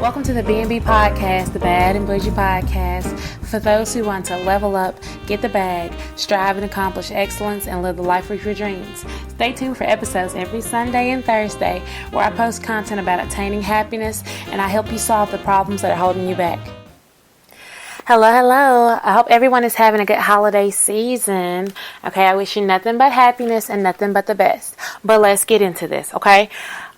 Welcome to the B&B Podcast, the Bad and Bougie Podcast, for those who want to level up, get the bag, strive and accomplish excellence, and live the life of your dreams. Stay tuned for episodes every Sunday and Thursday, where I post content about attaining happiness, and I help you solve the problems that are holding you back. Hello. I hope everyone is having a good holiday season. Okay, I wish you nothing but happiness and nothing but the best. But let's get into this, okay?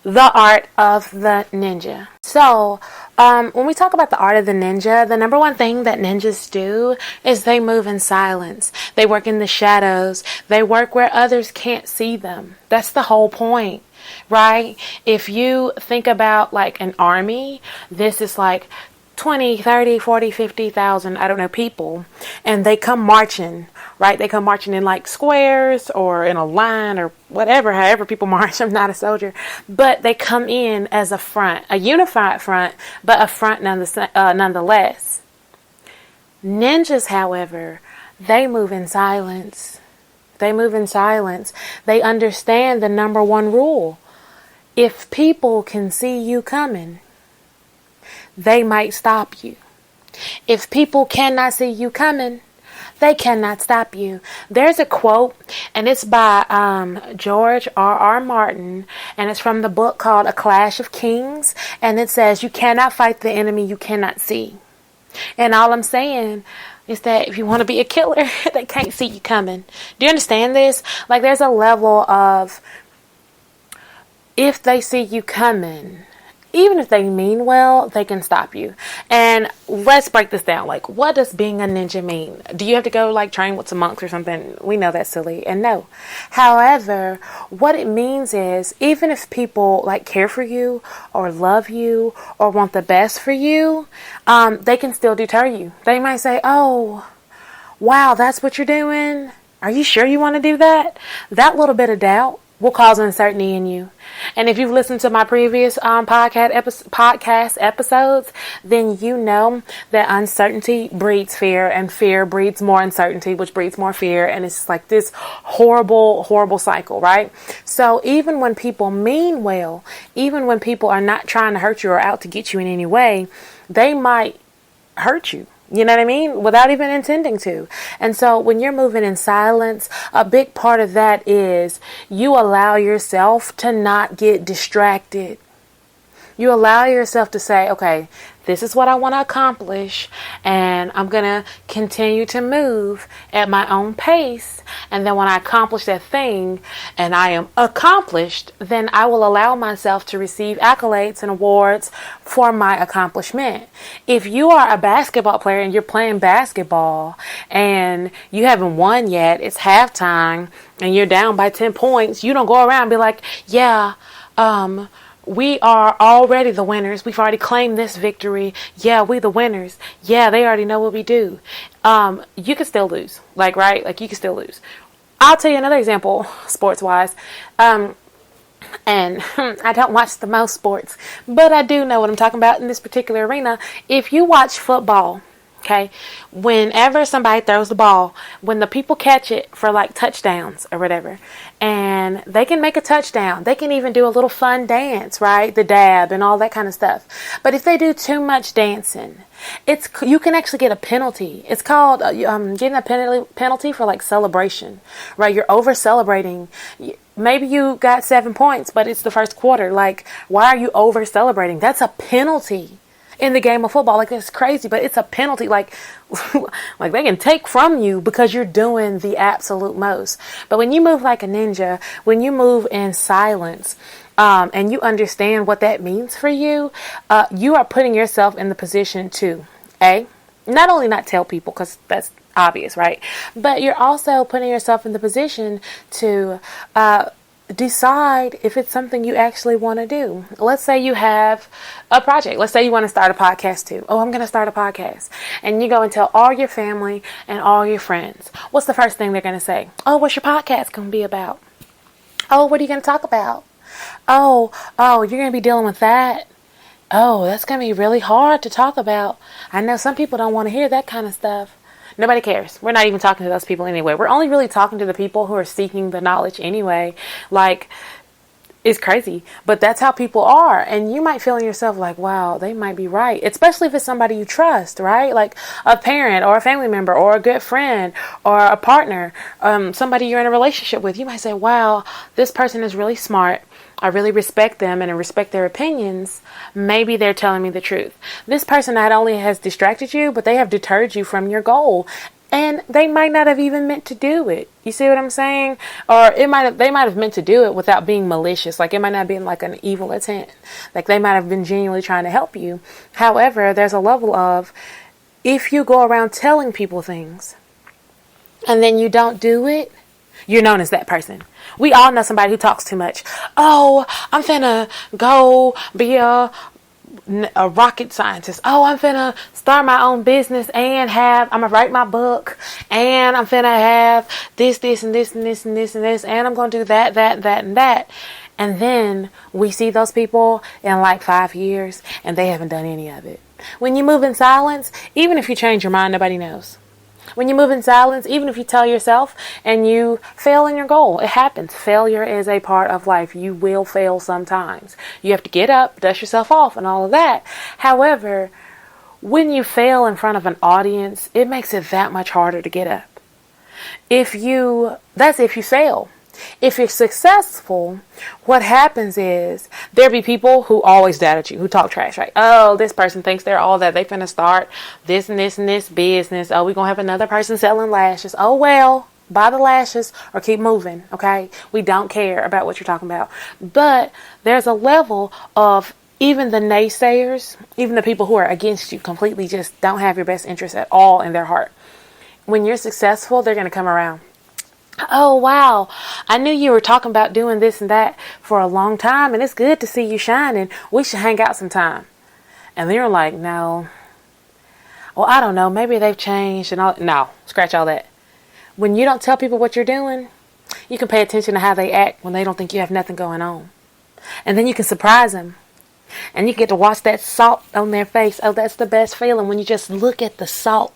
The art of the ninja. So, when we talk about the art of the ninja, the number one thing that ninjas do is they move in silence. They work in the shadows. They work where others can't see them. That's the whole point, right? If you think about like an army, this is like 20, 30, 40, 50,000, I don't know, people, and they come marching, right? They come marching in like squares or in a line or whatever, however people march. I'm not a soldier, but they come in as a front, a unified front, but a front nonetheless. Ninjas, however, they move in silence. They move in silence. They understand the number one rule. If people can see you coming, they might stop you. If people cannot see you coming, they cannot stop you. There's a quote, and it's by George R.R. Martin, and it's from the book called A Clash of Kings, and it says, "You cannot fight the enemy you cannot see." And all I'm saying is that if you want to be a killer, they can't see you coming. Do you understand this? Like, there's a level of, if they see you coming, even if they mean well, they can stop you. And let's break this down. Like, what does being a ninja mean? Do you have to go like train with some monks or something? We know that's silly, and no. However, what it means is, even if people like care for you or love you or want the best for you, they can still deter you. They might say, "Oh, wow, that's what you're doing? Are you sure you want to do that?" That little bit of doubt will cause uncertainty in you. And if you've listened to my previous podcast episodes, then you know that uncertainty breeds fear, and fear breeds more uncertainty, which breeds more fear, and it's like this horrible, horrible cycle, right? So even when people mean well, even when people are not trying to hurt you or out to get you in any way, they might hurt you. You know what I mean? Without even intending to. And so when you're moving in silence, a big part of that is you allow yourself to not get distracted. You allow yourself to say, okay, this is what I want to accomplish, and I'm going to continue to move at my own pace. And then when I accomplish that thing and I am accomplished, then I will allow myself to receive accolades and awards for my accomplishment. If you are a basketball player and you're playing basketball and you haven't won yet, it's halftime and you're down by 10 points, you don't go around and be like, yeah, we are already the winners. We've already claimed this victory. Yeah, we the winners. Yeah, they already know what we do. You can still lose. Like, right? Like, you can still lose. I'll tell you another example, sports-wise. And I don't watch the most sports, but I do know what I'm talking about in this particular arena. If you watch football, okay, whenever somebody throws the ball, when the people catch it for like touchdowns or whatever, and they can make a touchdown, they can even do a little fun dance, right? The dab and all that kind of stuff. But if they do too much dancing, you can actually get a penalty. It's called getting a penalty for like celebration, right? You're over celebrating. Maybe you got 7 points, but it's the first quarter. Like, why are you over celebrating? That's a penalty in the game of football. Like, it's crazy, but it's a penalty. Like they can take from you because you're doing the absolute most. But when you move like a ninja, when you move in silence, and you understand what that means for you, you are putting yourself in the position to, not only not tell people, because that's obvious, right? But you're also putting yourself in the position to decide if it's something you actually want to do. Let's say you have a project. Let's say you want to start a podcast too. Oh, I'm going to start a podcast. And you go and tell all your family and all your friends. What's the first thing they're going to say? Oh, what's your podcast going to be about? Oh, what are you going to talk about? Oh, you're going to be dealing with that? Oh, that's going to be really hard to talk about. I know some people don't want to hear that kind of stuff. Nobody cares. We're not even talking to those people anyway. We're only really talking to the people who are seeking the knowledge anyway. Like, It's crazy, but that's how people are. And you might feel in yourself like, wow, they might be right. Especially if it's somebody you trust, right? Like a parent or a family member or a good friend or a partner, somebody you're in a relationship with. You might say, wow, this person is really smart. I really respect them and I respect their opinions. Maybe they're telling me the truth. This person not only has distracted you, but they have deterred you from your goal. And they might not have even meant to do it. You see what I'm saying? Or they might have meant to do it without being malicious. Like it might not be like an evil intent. Like they might have been genuinely trying to help you. However, there's a level of, if you go around telling people things and then you don't do it, you're known as that person. We all know somebody who talks too much. Oh, I'm finna go be a rocket scientist. Oh, I'm finna start my own business and I'm gonna write my book and I'm finna have this and this and this and this and this and I'm gonna do that and that. And then we see those people in like 5 years and they haven't done any of it. When you move in silence, even if you change your mind, nobody knows. When you move in silence, even if you tell yourself and you fail in your goal, it happens. Failure is a part of life. You will fail sometimes. You have to get up, dust yourself off and all of that. However, when you fail in front of an audience, it makes it that much harder to get up. That's if you fail. If you're successful, what happens is there be people who always doubt at you, who talk trash, right? Oh, this person thinks they're all that. They finna start this and this and this business. Oh, we're going to have another person selling lashes. Oh, well, buy the lashes or keep moving, okay? We don't care about what you're talking about. But there's a level of even the naysayers, even the people who are against you completely just don't have your best interest at all in their heart. When you're successful, they're going to come around. Oh, wow. I knew you were talking about doing this and that for a long time, and it's good to see you shining. We should hang out sometime. And they're like, no. Well, I don't know. Maybe they've changed and all. No, scratch all that. When you don't tell people what you're doing, you can pay attention to how they act when they don't think you have nothing going on. And then you can surprise them. And you get to watch that salt on their face. Oh, that's the best feeling when you just look at the salt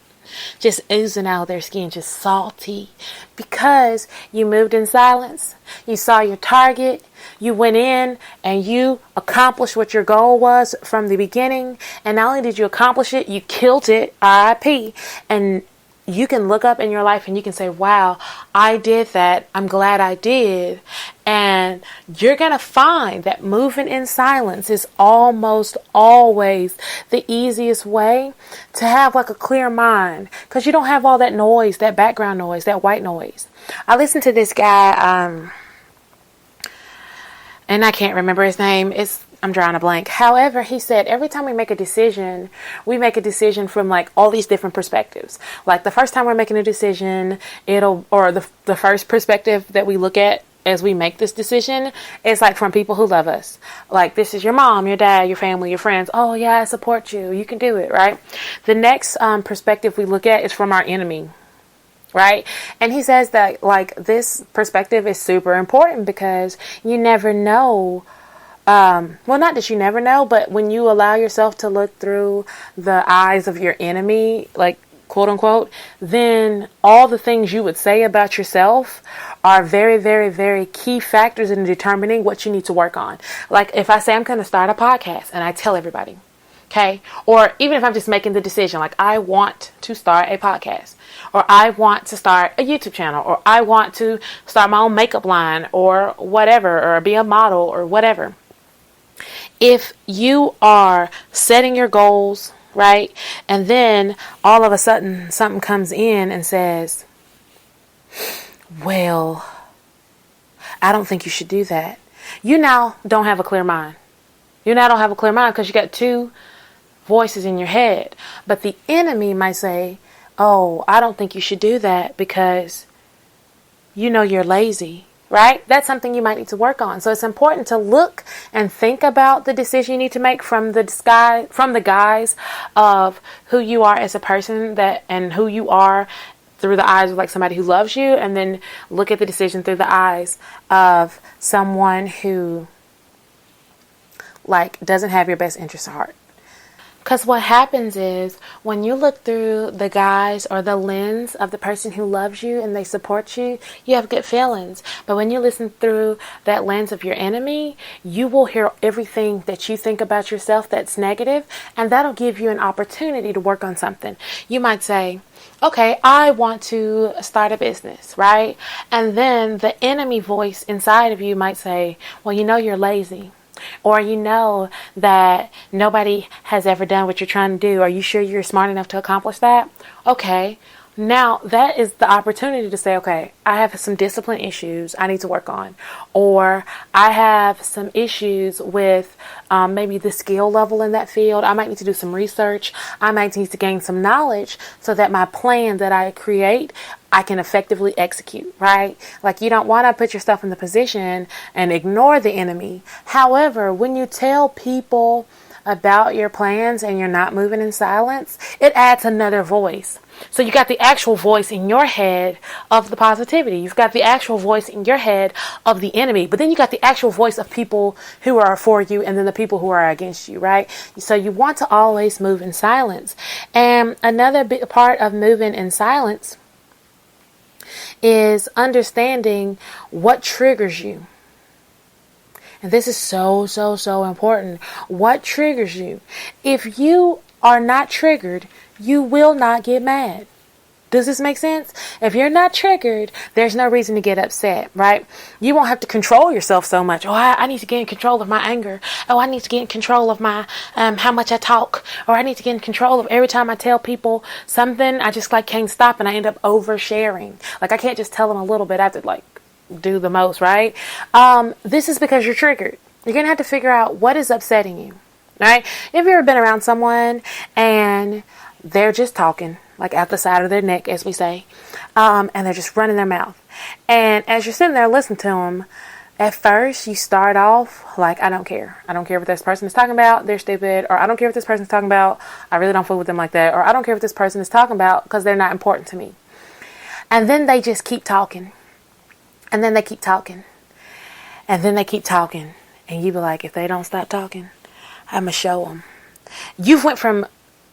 just oozing out of their skin, just salty, because you moved in silence. You saw your target. You went in and you accomplished what your goal was from the beginning. And not only did you accomplish it, you killed it, RIP. And you can look up in your life and you can say, wow, I did that. I'm glad I did. And you're going to find that moving in silence is almost always the easiest way to have like a clear mind, because you don't have all that noise, that background noise, that white noise. I listened to this guy, and I can't remember his name. I'm drawing a blank. However, he said every time we make a decision from like all these different perspectives. Like the first time we're making a decision, the first perspective that we look at as we make this decision is like from people who love us. Like this is your mom, your dad, your family, your friends. Oh yeah, I support you. You can do it, right? The next perspective we look at is from our enemy. Right? And he says that like this perspective is super important because you never know. Well, not that you never know, but when you allow yourself to look through the eyes of your enemy, like quote unquote, then all the things you would say about yourself are very, very, very key factors in determining what you need to work on. Like if I say I'm going to start a podcast and I tell everybody, okay, or even if I'm just making the decision, like I want to start a podcast, or I want to start a YouTube channel, or I want to start my own makeup line or whatever, or be a model or whatever. If you are setting your goals, right, and then all of a sudden something comes in and says, well, I don't think you should do that. You now don't have a clear mind. You now don't have a clear mind because you got two voices in your head. But the enemy might say, oh, I don't think you should do that because you're lazy. Right? That's something you might need to work on. So it's important to look and think about the decision you need to make from the guise of who you are as a person and who you are through the eyes of like somebody who loves you, and then look at the decision through the eyes of someone who like doesn't have your best interest at heart. Because what happens is when you look through the guise or the lens of the person who loves you and they support you, you have good feelings. But when you listen through that lens of your enemy, you will hear everything that you think about yourself that's negative, and that'll give you an opportunity to work on something. You might say, okay, I want to start a business, right? And then the enemy voice inside of you might say, well, you know, you're lazy. Or you know that nobody has ever done what you're trying to do. Are you sure you're smart enough to accomplish that? Okay. Now that is the opportunity to say, okay, I have some discipline issues I need to work on. Or I have some issues with maybe the skill level in that field. I might need to do some research. I might need to gain some knowledge so that my plan that I create, I can effectively execute, right? Like, you don't want to put yourself in the position and ignore the enemy. However, when you tell people about your plans and you're not moving in silence, it adds another voice. So you got the actual voice in your head of the positivity. You've got the actual voice in your head of the enemy. But then you got the actual voice of people who are for you and then the people who are against you, right? So you want to always move in silence. And another big part of moving in silence is understanding what triggers you. And this is so important. What triggers you? If you are not triggered, you will not get mad. Does this make sense? If you're not triggered, there's no reason to get upset, right? You won't have to control yourself so much. Oh, I need to get in control of my anger. Oh, I need to get in control of my how much I talk. Or I need to get in control of every time I tell people something, I just can't stop and I end up oversharing. Like, I can't just tell them a little bit. I have to do the most, right? This is because you're triggered. You're going to have to figure out what is upsetting you, right? Have you ever been around someone and they're just talking, like out the side of their neck, as we say, and they're just running their mouth. And as you're sitting there listening to them, at first you start off like, I don't care. I don't care what this person is talking about. They're stupid. Or I don't care what this person is talking about. I really don't fool with them like that. Or I don't care what this person is talking about because they're not important to me. And then they just keep talking. And then they keep talking. And then they keep talking. And you be like, if they don't stop talking, I'm going to show them. You've went from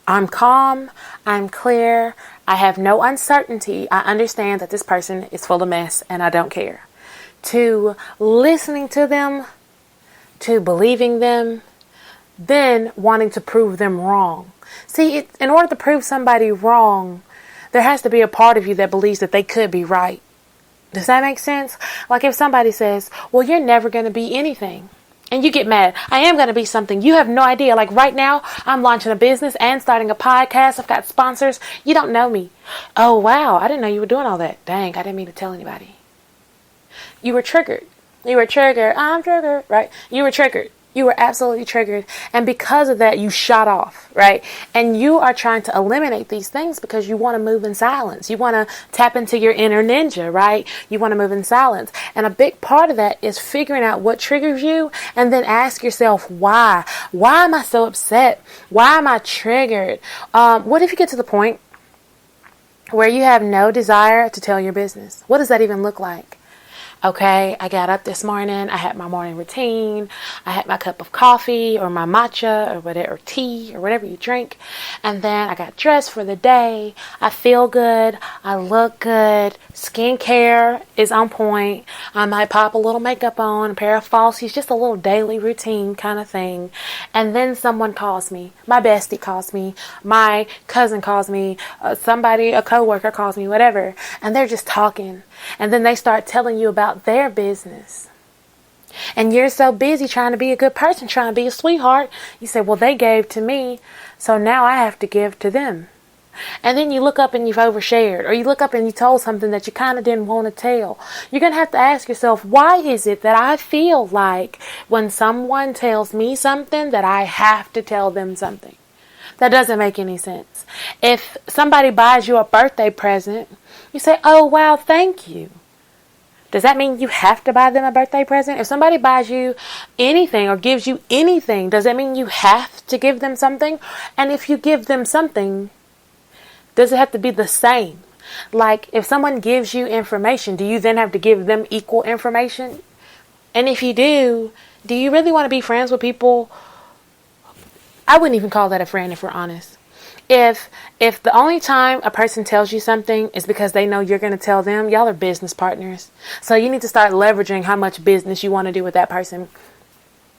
I'm calm, I'm clear, I have no uncertainty, I understand that this person is full of mess and I don't care, to listening to them, to believing them, then wanting to prove them wrong. See, in order to prove somebody wrong, there has to be a part of you that believes that they could be right. Does that make sense? Like if somebody says, well, you're never going to be anything. And you get mad. I am going to be something. You have no idea. Like right now, I'm launching a business and starting a podcast. I've got sponsors. You don't know me. Oh, wow. I didn't know you were doing all that. Dang, I didn't mean to tell anybody. You were triggered. You were triggered. I'm triggered, right? You were triggered. You were absolutely triggered. And because of that, you shot off, right? And you are trying to eliminate these things because you want to move in silence. You want to tap into your inner ninja, right? You want to move in silence. And a big part of that is figuring out what triggers you and then ask yourself, why? Why am I so upset? Why am I triggered? What if you get to the point where you have no desire to tell your business? What does that even look like? Okay, I got up this morning, I had my morning routine, I had my cup of coffee or my matcha or whatever, or tea or whatever you drink, and then I got dressed for the day. I feel good, I look good, skincare is on point, I might pop a little makeup on, a pair of falsies, just a little daily routine kind of thing, and then someone calls me, my bestie calls me, my cousin calls me, a coworker calls me, whatever, and they're just talking. And then they start telling you about their business. And you're so busy trying to be a good person, trying to be a sweetheart. You say, well, they gave to me, so now I have to give to them. And then you look up and you've overshared. Or you look up and you told something that you kind of didn't want to tell. You're going to have to ask yourself, why is it that I feel like when someone tells me something that I have to tell them something? That doesn't make any sense. If somebody buys you a birthday present, you say, oh, wow, thank you. Does that mean you have to buy them a birthday present? If somebody buys you anything or gives you anything, does that mean you have to give them something? And if you give them something, does it have to be the same? Like if someone gives you information, do you then have to give them equal information? And if you do you really want to be friends with people? I wouldn't even call that a friend if we're honest. If the only time a person tells you something is because they know you're going to tell them, y'all are business partners. So you need to start leveraging how much business you want to do with that person.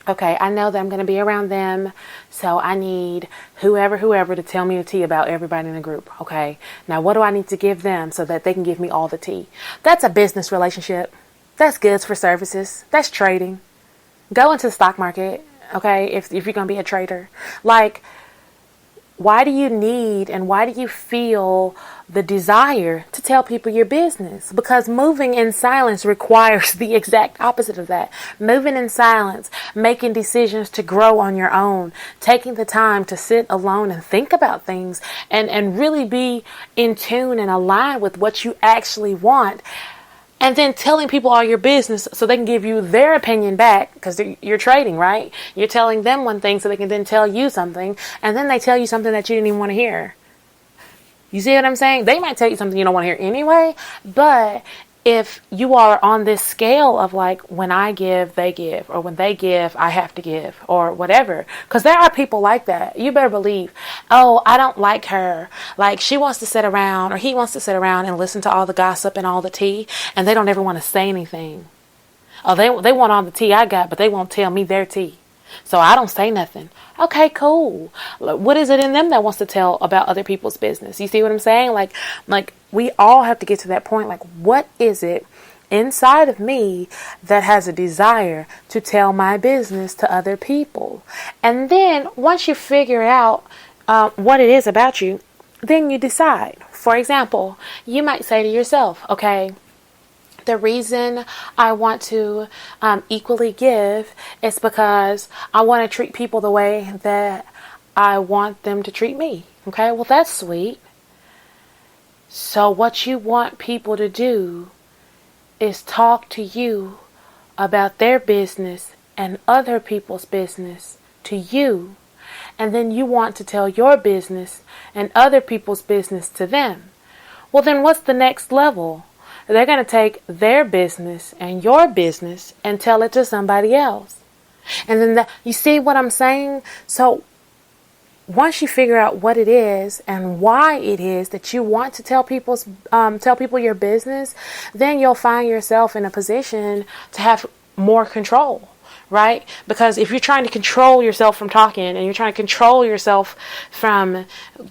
Okay, I know that I'm going to be around them, so I need whoever to tell me the tea about everybody in the group. Okay, now what do I need to give them so that they can give me all the tea? That's a business relationship. That's goods for services. That's trading. Go into the stock market, okay, if you're going to be a trader. Like, why do you need and why do you feel the desire to tell people your business? Because moving in silence requires the exact opposite of that. Moving in silence, making decisions to grow on your own, taking the time to sit alone and think about things and really be in tune and aligned with what you actually want. And then telling people all your business so they can give you their opinion back, because you're trading, right? You're telling them one thing so they can then tell you something, and then they tell you something that you didn't even want to hear. You see what I'm saying? They might tell you something you don't want to hear anyway, but if you are on this scale of like, when I give, they give, or when they give, I have to give, or whatever. Because there are people like that. You better believe, oh, I don't like her. Like, she wants to sit around, or he wants to sit around and listen to all the gossip and all the tea, and they don't ever want to say anything. Oh, they want all the tea I got, but they won't tell me their tea. So I don't say nothing. Okay, cool. What is it in them that wants to tell about other people's business? You see what I'm saying? Like we all have to get to that point. Like, what is it inside of me that has a desire to tell my business to other people? And then once you figure out what it is about you, then you decide. For example, you might say to yourself, okay, the reason I want to equally give is because I want to treat people the way that I want them to treat me. Okay, well, that's sweet. So what you want people to do is talk to you about their business and other people's business to you. And then you want to tell your business and other people's business to them. Well, then what's the next level? They're going to take their business and your business and tell it to somebody else. And then you see what I'm saying? So once you figure out what it is and why it is that you want to tell people your business, then you'll find yourself in a position to have more control. Right? Because if you're trying to control yourself from talking, and you're trying to control yourself from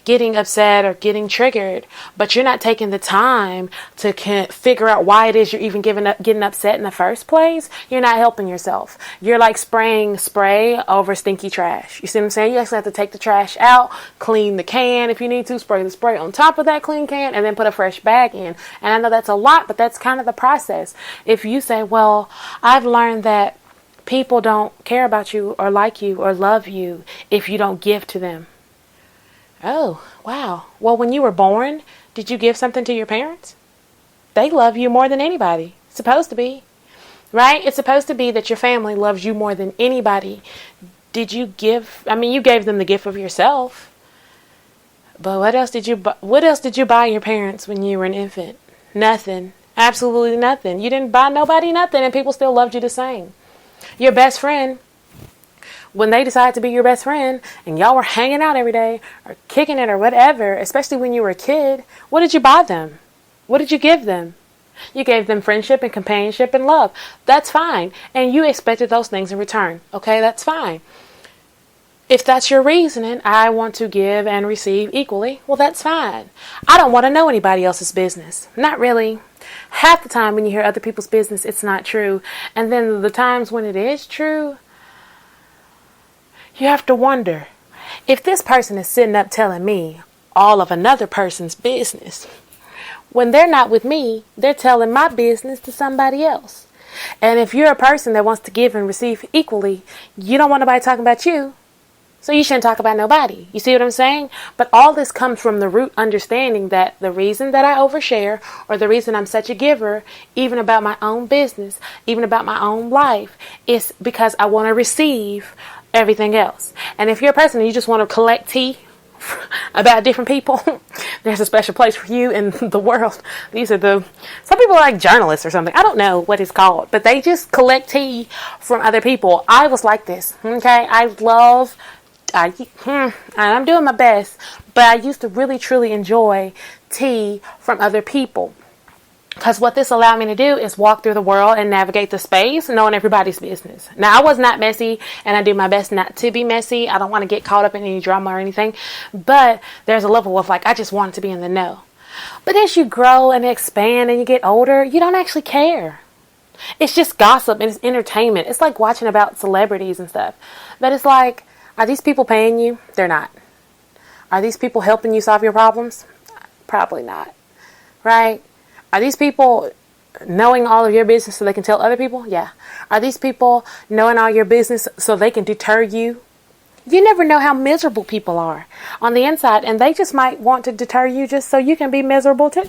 getting upset or getting triggered, but you're not taking the time to figure out why it is you're even getting upset in the first place, you're not helping yourself. You're like spraying spray over stinky trash. You see what I'm saying? You actually have to take the trash out, clean the can if you need to, spray the spray on top of that clean can, and then put a fresh bag in. And I know that's a lot, but that's kind of the process. If you say, well, I've learned that people don't care about you or like you or love you if you don't give to them. Oh, wow. Well, when you were born, did you give something to your parents? They love you more than anybody. It's supposed to be. Right? It's supposed to be that your family loves you more than anybody. Did you give? I mean, you gave them the gift of yourself. But what else did you buy your parents when you were an infant? Nothing. Absolutely nothing. You didn't buy nobody nothing, and people still loved you the same. Your best friend, when they decided to be your best friend and y'all were hanging out every day or kicking it or whatever, especially when you were a kid, what did you buy them? What did you give them? You gave them friendship and companionship and love. That's fine. And you expected those things in return. Okay, that's fine. If that's your reasoning, I want to give and receive equally, well, that's fine. I don't want to know anybody else's business. Not really. Half the time when you hear other people's business, it's not true. And then the times when it is true, you have to wonder, if this person is sitting up telling me all of another person's business, when they're not with me, they're telling my business to somebody else. And if you're a person that wants to give and receive equally, you don't want nobody talking about you. So you shouldn't talk about nobody. You see what I'm saying? But all this comes from the root understanding that the reason that I overshare, or the reason I'm such a giver, even about my own business, even about my own life, is because I want to receive everything else. And if you're a person and you just want to collect tea about different people, there's a special place for you in the world. Some people are like journalists or something. I don't know what it's called, but they just collect tea from other people. I was like this. Okay. I love I'm doing my best, but I used to really truly enjoy tea from other people. Because what this allowed me to do is walk through the world and navigate the space, knowing everybody's business. Now, I was not messy, and I do my best not to be messy. I don't want to get caught up in any drama or anything. But there's a level of like, I just wanted to be in the know. But as you grow and expand and you get older, you don't actually care. It's just gossip and it's entertainment. It's like watching about celebrities and stuff. But it's like, are these people paying you? They're not. Are these people helping you solve your problems? Probably not. Right? Are these people knowing all of your business so they can tell other people? Yeah. Are these people knowing all your business so they can deter you? You never know how miserable people are on the inside, and they just might want to deter you just so you can be miserable too.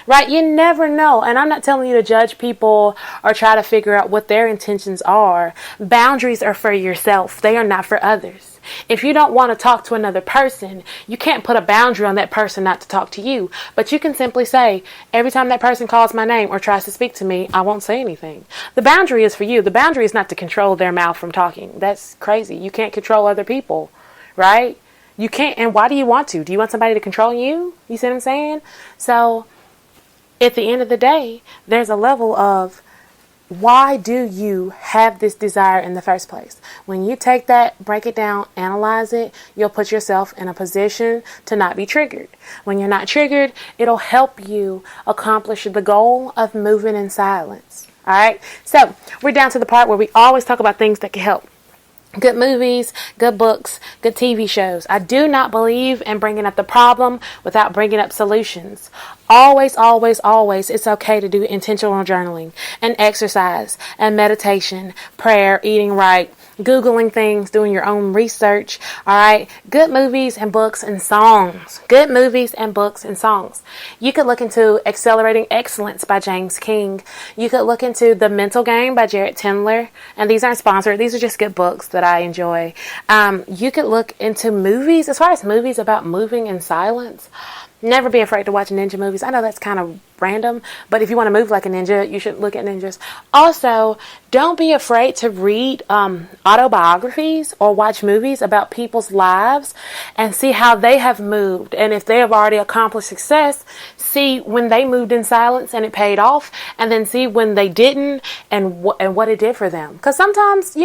Right? You never know. And I'm not telling you to judge people or try to figure out what their intentions are. Boundaries are for yourself. They are not for others. If you don't want to talk to another person, you can't put a boundary on that person not to talk to you. But you can simply say, every time that person calls my name or tries to speak to me, I won't say anything. The boundary is for you. The boundary is not to control their mouth from talking. That's crazy. You can't control other people, right? You can't. And why do you want to? Do you want somebody to control you? You see what I'm saying? So at the end of the day, there's a level of, why do you have this desire in the first place? When you take that, break it down, analyze it, you'll put yourself in a position to not be triggered. When you're not triggered, it'll help you accomplish the goal of moving in silence. All right. So we're down to the part where we always talk about things that can help. Good movies, good books, good TV shows. I do not believe in bringing up the problem without bringing up solutions. Always, always, always, it's okay to do intentional journaling and exercise and meditation, prayer, eating right, Googling things, doing your own research. All right. Good movies and books and songs. Good movies and books and songs. You could look into Accelerating Excellence by James King. You could look into The Mental Game by Jared Tendler. And these aren't sponsored. These are just good books that I enjoy. You could look into movies, as far as movies about moving in silence. Never be afraid to watch ninja movies. I know that's kind of random, but if you want to move like a ninja, you should look at ninjas. Also, don't be afraid to read autobiographies or watch movies about people's lives and see how they have moved. And if they have already accomplished success, see when they moved in silence and it paid off, and then see when they didn't and what it did for them. Because sometimes,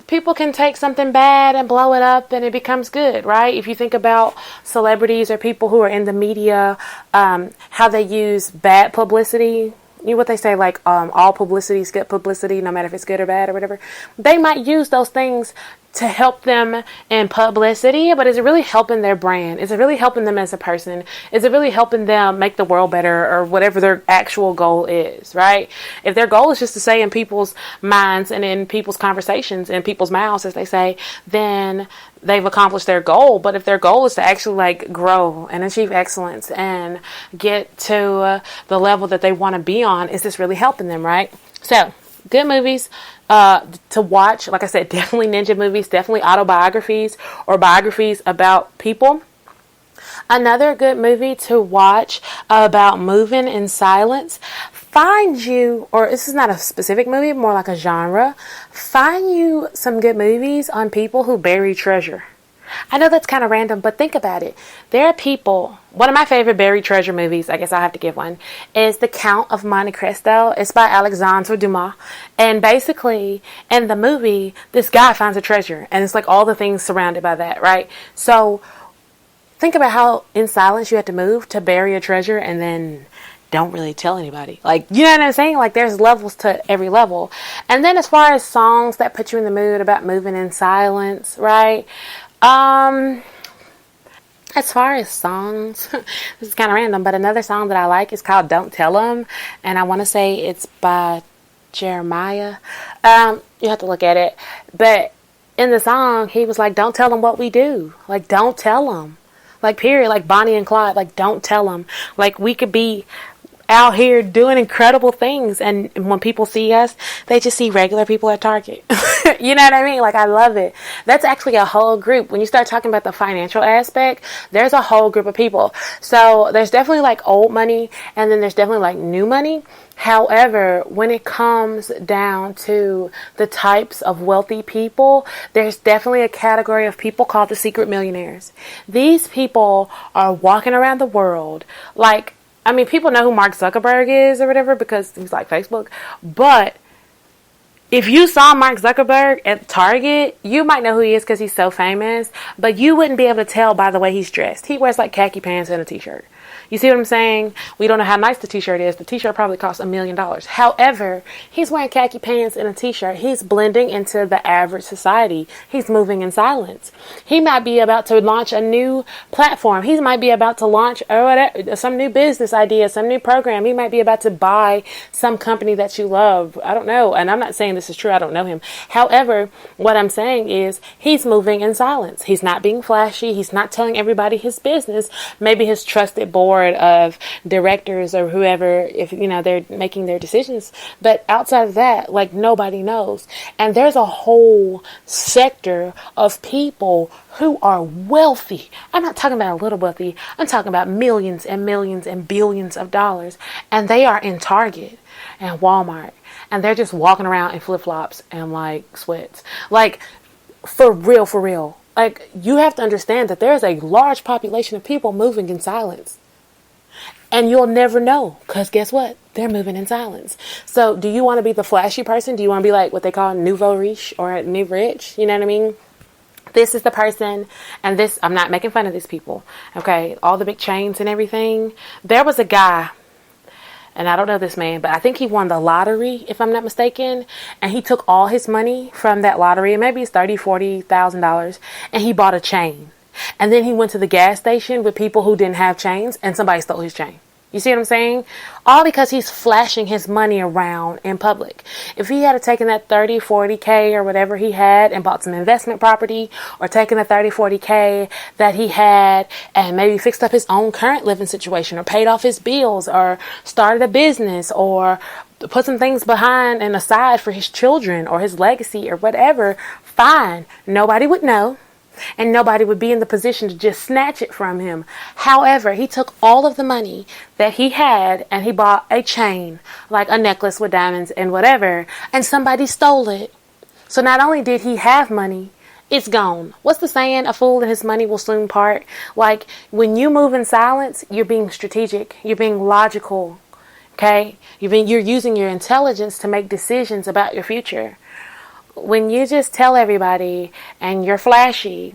people can take something bad and blow it up and it becomes good, right? If you think about celebrities or people who are in the media, how they use bad publicity, what they say, like all publicity is good publicity, no matter if it's good or bad or whatever. They might use those things to help them in publicity, but is it really helping their brand? Is it really helping them as a person? Is it really helping them make the world better, or whatever their actual goal is, right? If their goal is just to stay in people's minds and in people's conversations and people's mouths, as they say, then they've accomplished their goal. But if their goal is to actually grow and achieve excellence and get to the level that they want to be on, is this really helping them, right? So, good movies to watch. Like I said, definitely ninja movies, definitely autobiographies or biographies about people. Another good movie to watch about moving in silence. Find you, or this is not a specific movie, more like a genre. Find you some good movies on people who bury treasure. I know that's kind of random, but think about it. There are people, one of my favorite buried treasure movies, I guess I have to give one, is The Count of Monte Cristo. It's by Alexandre Dumas. And basically, in the movie, this guy finds a treasure, and it's like all the things surrounded by that, right? So, think about how in silence you had to move to bury a treasure and then don't really tell anybody. You know what I'm saying? There's levels to every level. And then as far as songs that put you in the mood about moving in silence, right? As far as songs, this is kind of random, but another song that I like is called Don't Tell 'Em, and I want to say it's by Jeremiah. You have to look at it, but in the song, he was like, don't tell them what we do. Don't tell them. Period. Bonnie and Clyde, don't tell them. We could be out here doing incredible things, and when people see us, they just see regular people at Target. You know what I mean? Like, I love it. That's actually a whole group. When you start talking about the financial aspect, there's a whole group of people. So there's definitely like old money, and then there's definitely like new money. However, when it comes down to the types of wealthy people, there's definitely a category of people called the Secret Millionaires. These people are walking around the world like, I mean, people know who Mark Zuckerberg is or whatever because he's like Facebook. But if you saw Mark Zuckerberg at Target, you might know who he is because he's so famous. But you wouldn't be able to tell by the way he's dressed. He wears like khaki pants and a t-shirt. You see what I'm saying? We don't know how nice the t-shirt is. The t-shirt probably costs $1 million. However, he's wearing khaki pants and a t-shirt. He's blending into the average society. He's moving in silence. He might be about to launch a new platform. He might be about to launch or whatever, some new business idea, some new program. He might be about to buy some company that you love. I don't know. And I'm not saying this is true. I don't know him. However, what I'm saying is he's moving in silence. He's not being flashy. He's not telling everybody his business. Maybe his trusted board of directors or whoever, if you know they're making their decisions, but outside of that, like, nobody knows. And there's a whole sector of people who are wealthy. I'm not talking about a little wealthy. I'm talking about millions and millions and billions of dollars, and they are in Target and Walmart, and they're just walking around in flip-flops and like sweats, like, for real. Like, you have to understand that there is a large population of people moving in silence. And you'll never know, because guess what? They're moving in silence. So do you want to be the flashy person? Do you want to be like what they call nouveau riche or new rich? You know what I mean? This is the person, and this, I'm not making fun of these people, okay? All the big chains and everything. There was a guy, and I don't know this man, but I think he won the lottery, if I'm not mistaken. And he took all his money from that lottery, and maybe it's $30,000, $40,000, and he bought a chain. And then he went to the gas station with people who didn't have chains, and somebody stole his chain. You see what I'm saying? All because he's flashing his money around in public. If he had taken that 30, 40K or whatever he had and bought some investment property, or taken the 30, 40K that he had and maybe fixed up his own current living situation, or paid off his bills, or started a business, or put some things behind and aside for his children or his legacy or whatever, fine. Nobody would know. And nobody would be in the position to just snatch it from him. However, he took all of the money that he had and he bought a chain, like a necklace with diamonds and whatever, and somebody stole it. So not only did he have money, it's gone. What's the saying? A fool and his money will soon part. Like, when you move in silence, you're being strategic. You're being logical. Okay? You're using your intelligence to make decisions about your future. When you just tell everybody and you're flashy,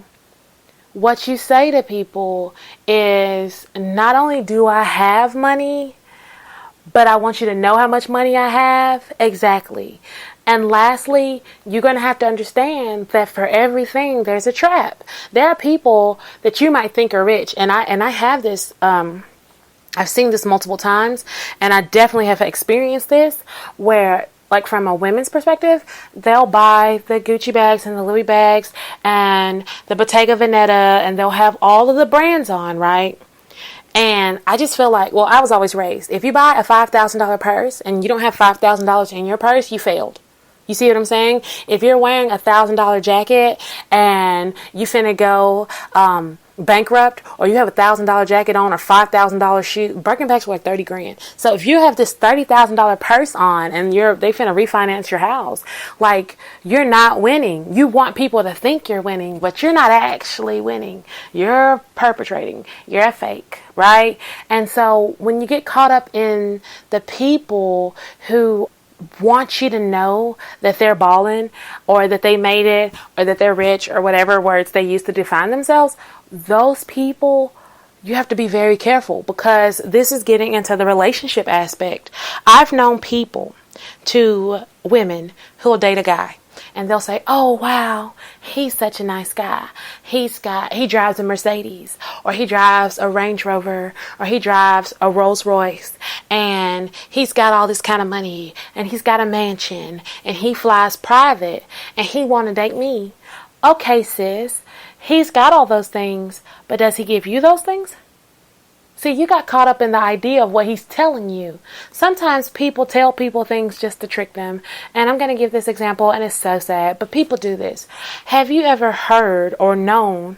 what you say to people is, not only do I have money, but I want you to know how much money I have. Exactly. And lastly, you're going to have to understand that for everything, there's a trap. There are people that you might think are rich. And I have this, I've seen this multiple times, and I definitely have experienced this, where, like, from a women's perspective, they'll buy the Gucci bags and the Louis bags and the Bottega Veneta, and they'll have all of the brands on, right? And I just feel like, well, I was always raised, if you buy a $5,000 purse and you don't have $5,000 in your purse, you failed. You see what I'm saying? If you're wearing a $1,000 jacket and you finna go bankrupt, or you have a $1,000 jacket on, or $5,000 shoe, Birkenbacks were like 30 grand. So if you have this $30,000 purse on and they finna refinance your house, like, you're not winning. You want people to think you're winning, but you're not actually winning. You're perpetrating. You're a fake, right? And so when you get caught up in the people who want you to know that they're balling, or that they made it, or that they're rich, or whatever words they use to define themselves, those people, you have to be very careful, because this is getting into the relationship aspect. I've known people, to women, who will date a guy, and they'll say, oh wow, he's such a nice guy. He drives a Mercedes, or he drives a Range Rover, or he drives a Rolls Royce, and he's got all this kind of money, and he's got a mansion, and he flies private, and he want to date me. Okay, sis, he's got all those things, but does he give you those things? See, you got caught up in the idea of what he's telling you. Sometimes people tell people things just to trick them. And I'm going to give this example, and it's so sad, but people do this. Have you ever heard or known,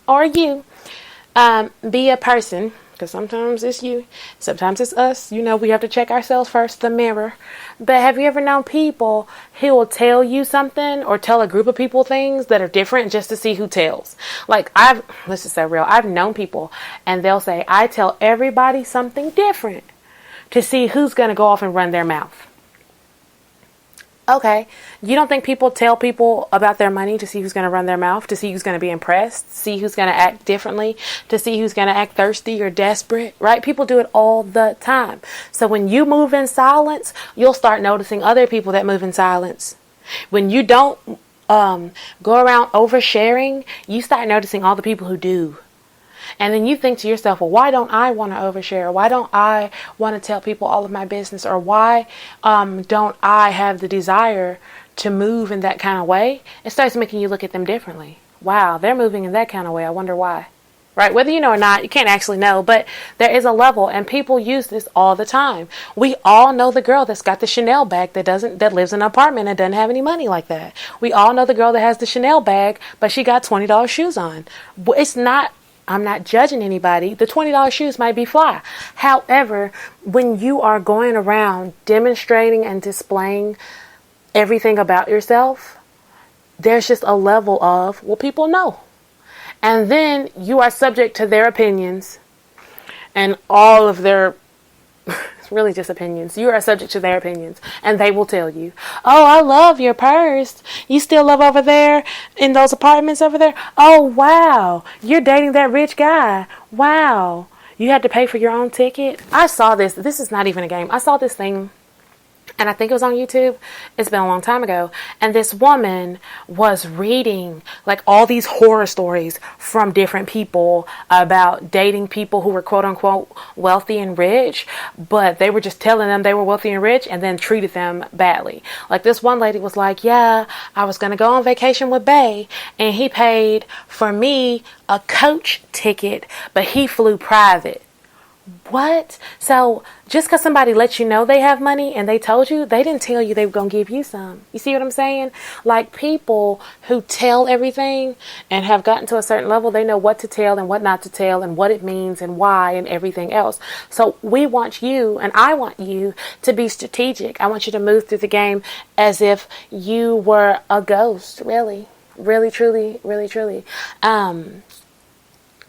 or you, be a person, because sometimes it's you, sometimes it's us. You know, we have to check ourselves first, the mirror. But have you ever known people who will tell you something or tell a group of people things that are different just to see who tells? Like, this is so real. I've known people and they'll say, I tell everybody something different to see who's going to go off and run their mouth. Okay, you don't think people tell people about their money to see who's going to run their mouth, to see who's going to be impressed, see who's going to act differently, to see who's going to act thirsty or desperate, right? People do it all the time. So when you move in silence, you'll start noticing other people that move in silence. When you don't go around oversharing, you start noticing all the people who do. And then you think to yourself, well, why don't I want to overshare? Why don't I want to tell people all of my business? Or why don't I have the desire to move in that kind of way? It starts making you look at them differently. Wow, they're moving in that kind of way. I wonder why. Right? Whether you know or not, you can't actually know, but there is a level, and people use this all the time. We all know the girl that's got the Chanel bag that lives in an apartment and doesn't have any money like that. We all know the girl that has the Chanel bag, but she got $20 shoes on. I'm not judging anybody. The $20 shoes might be fly. However, when you are going around demonstrating and displaying everything about yourself, there's just a level of, well, people know. And then you are subject to their opinions and all of their, it's really just opinions. You are subject to their opinions, and they will tell you, oh, I love your purse. You still live over there in those apartments over there? Oh, wow. You're dating that rich guy. Wow. You had to pay for your own ticket. I saw this. This is not even a game. I saw this thing, and I think it was on YouTube. It's been a long time ago. And this woman was reading like all these horror stories from different people about dating people who were quote unquote wealthy and rich, but they were just telling them they were wealthy and rich and then treated them badly. Like this one lady was like, yeah, I was going to go on vacation with Bay and he paid for me a coach ticket, but he flew private. What? So just because somebody lets you know they have money and they told you, they didn't tell you they were going to give you some. You see what I'm saying? Like people who tell everything and have gotten to a certain level, they know what to tell and what not to tell and what it means and why and everything else. So we want you, and I want you to be strategic. I want you to move through the game as if you were a ghost. Really, really, truly, really, truly.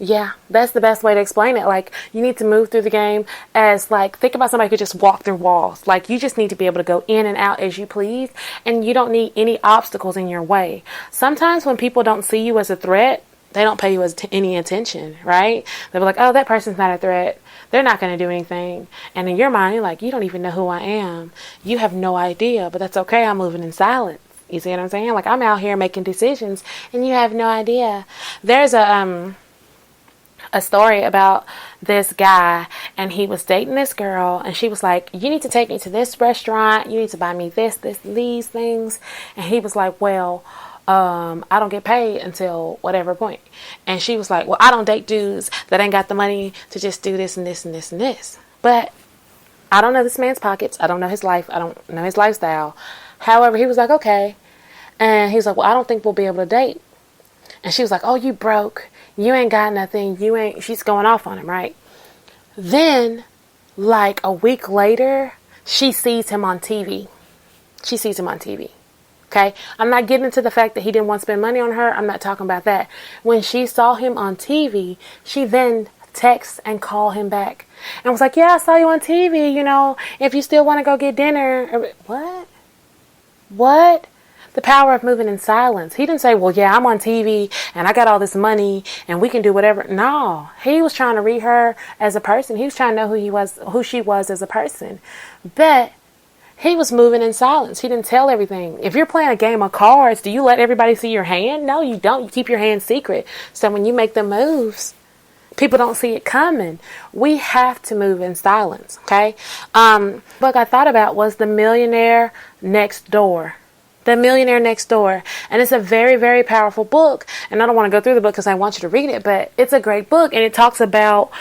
Yeah, that's the best way to explain it. Like, you need to move through the game as, like, think about somebody who could just walk through walls. Like, you just need to be able to go in and out as you please, and you don't need any obstacles in your way. Sometimes when people don't see you as a threat, they don't pay you any attention, right? They'll be like, oh, that person's not a threat. They're not going to do anything. And in your mind, you're like, you don't even know who I am. You have no idea, but that's okay. I'm moving in silence. You see what I'm saying? Like, I'm out here making decisions, and you have no idea. There's a story about this guy, and he was dating this girl, and she was like, you need to take me to this restaurant, you need to buy me these things. And he was like, well, I don't get paid until whatever point. And she was like, well, I don't date dudes that ain't got the money to just do this and this and this and this. But I don't know this man's pockets, I don't know his life, I don't know his lifestyle. However, he was like, okay. And he was like, well, I don't think we'll be able to date. And she was like, oh, you broke. You ain't got nothing. She's going off on him, right? Then, like a week later, she sees him on TV. Okay? I'm not getting into the fact that he didn't want to spend money on her. I'm not talking about that. When she saw him on TV, she then texts and called him back. And was like, yeah, I saw you on TV, if you still want to go get dinner. What? The power of moving in silence. He didn't say, well, yeah, I'm on TV and I got all this money and we can do whatever. No, he was trying to read her as a person. He was trying to know who she was as a person. But he was moving in silence. He didn't tell everything. If you're playing a game of cards, do you let everybody see your hand? No, you don't. You keep your hand secret. So when you make the moves, people don't see it coming. We have to move in silence. Okay. Book I thought about was The Millionaire Next Door. The Millionaire Next Door. And it's a very, very powerful book. And I don't want to go through the book because I want you to read it, but it's a great book. And it talks about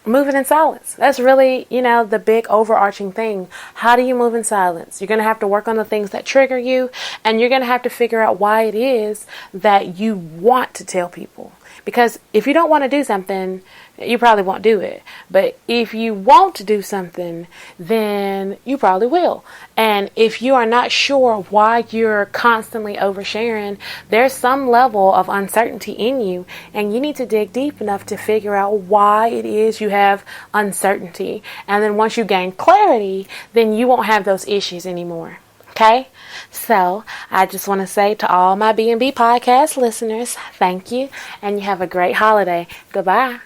moving in silence. That's really, the big overarching thing. How do you move in silence? You're going to have to work on the things that trigger you, and you're going to have to figure out why it is that you want to tell people. Because if you don't want to do something, you probably won't do it. But if you want to do something, then you probably will. And if you are not sure why you're constantly oversharing, there's some level of uncertainty in you, and you need to dig deep enough to figure out why it is you have uncertainty. And then once you gain clarity, then you won't have those issues anymore. Okay, so I just want to say to all my B&B podcast listeners, thank you, and you have a great holiday. Goodbye.